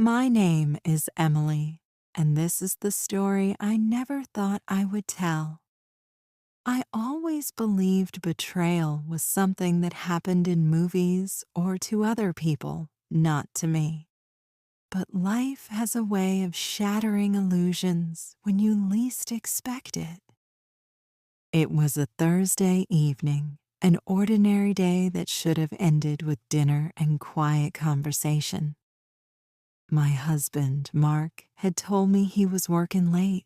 My name is Emily, and this is the story I never thought I would tell. I always believed betrayal was something that happened in movies or to other people, not to me. But life has a way of shattering illusions when you least expect it. It was a Thursday evening, an ordinary day that should have ended with dinner and quiet conversation. My husband, Mark, had told me he was working late.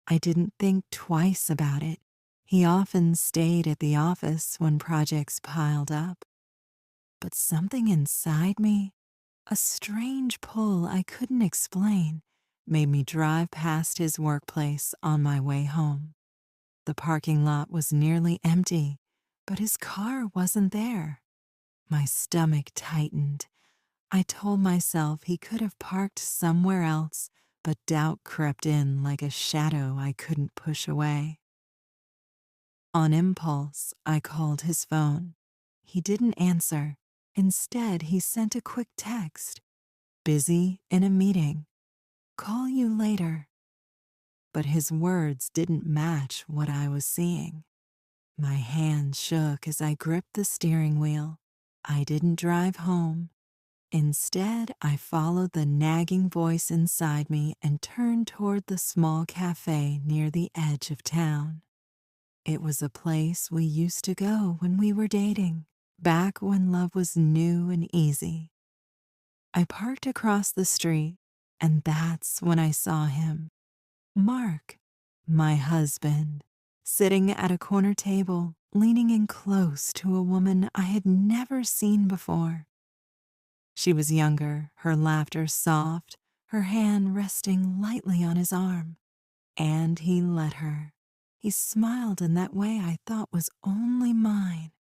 I didn't think twice about it. He often stayed at the office when projects piled up. But something inside me, a strange pull I couldn't explain, made me drive past his workplace on my way home. The parking lot was nearly empty, but his car wasn't there. My stomach tightened. I told myself he could have parked somewhere else, but doubt crept in like a shadow I couldn't push away. On impulse, I called his phone. He didn't answer. Instead, he sent a quick text. Busy in a meeting. Call you later. But his words didn't match what I was seeing. My hand shook as I gripped the steering wheel. I didn't drive home. Instead, I followed the nagging voice inside me and turned toward the small cafe near the edge of town. It was a place we used to go when we were dating, back when love was new and easy. I parked across the street, and that's when I saw him. Mark, my husband, sitting at a corner table, leaning in close to a woman I had never seen before. She was younger, her laughter soft, her hand resting lightly on his arm. And he let her. He smiled in that way I thought was only mine.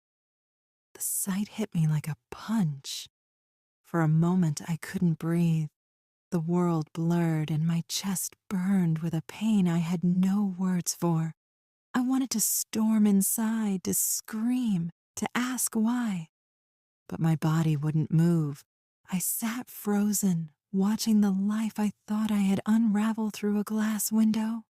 The sight hit me like a punch. For a moment I couldn't breathe. The world blurred and my chest burned with a pain I had no words for. I wanted to storm inside, to scream, to ask why. But my body wouldn't move. I sat frozen, watching the life I thought I had unraveled through a glass window.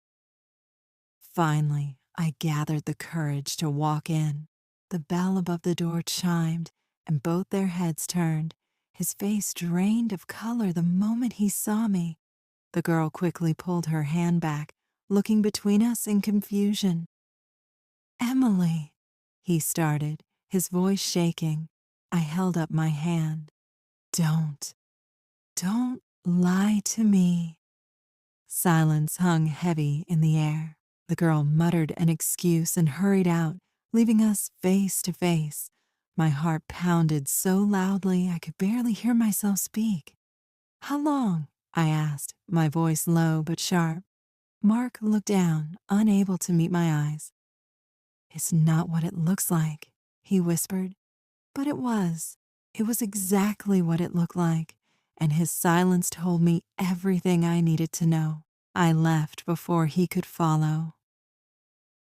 Finally, I gathered the courage to walk in. The bell above the door chimed, and both their heads turned. His face drained of color the moment he saw me. The girl quickly pulled her hand back, looking between us in confusion. "Emily," he started, his voice shaking. I held up my hand. Don't lie to me." Silence hung heavy in the air. The girl muttered an excuse and hurried out, leaving us face to face. My heart pounded so loudly I could barely hear myself speak. "How long?" I asked, my voice low but sharp. Mark looked down, unable to meet my eyes. "It's not what it looks like," he whispered. But it was. It was exactly what it looked like, and his silence told me everything I needed to know. I left before he could follow.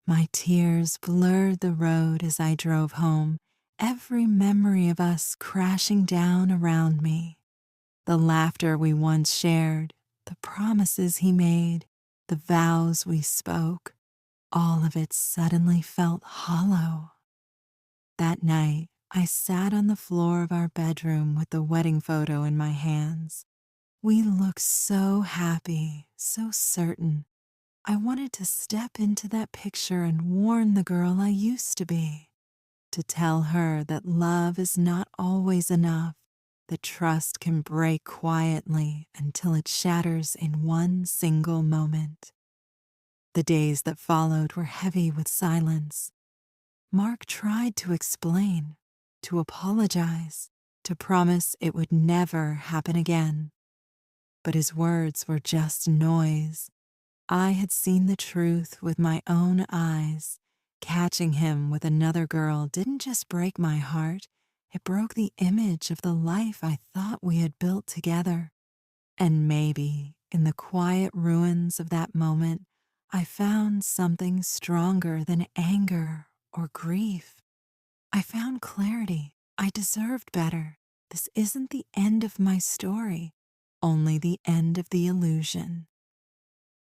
My tears blurred the road as I drove home, every memory of us crashing down around me. The laughter we once shared, the promises he made, the vows we spoke, all of it suddenly felt hollow. That night, I sat on the floor of our bedroom with the wedding photo in my hands. We looked so happy, so certain. I wanted to step into that picture and warn the girl I used to be, to tell her that love is not always enough, that trust can break quietly until it shatters in one single moment. The days that followed were heavy with silence. Mark tried to explain, to apologize, to promise it would never happen again. But his words were just noise. I had seen the truth with my own eyes. Catching him with another girl didn't just break my heart, it broke the image of the life I thought we had built together. And maybe, in the quiet ruins of that moment, I found something stronger than anger or grief. I found clarity. I deserved better. This isn't the end of my story. only the end of the illusion.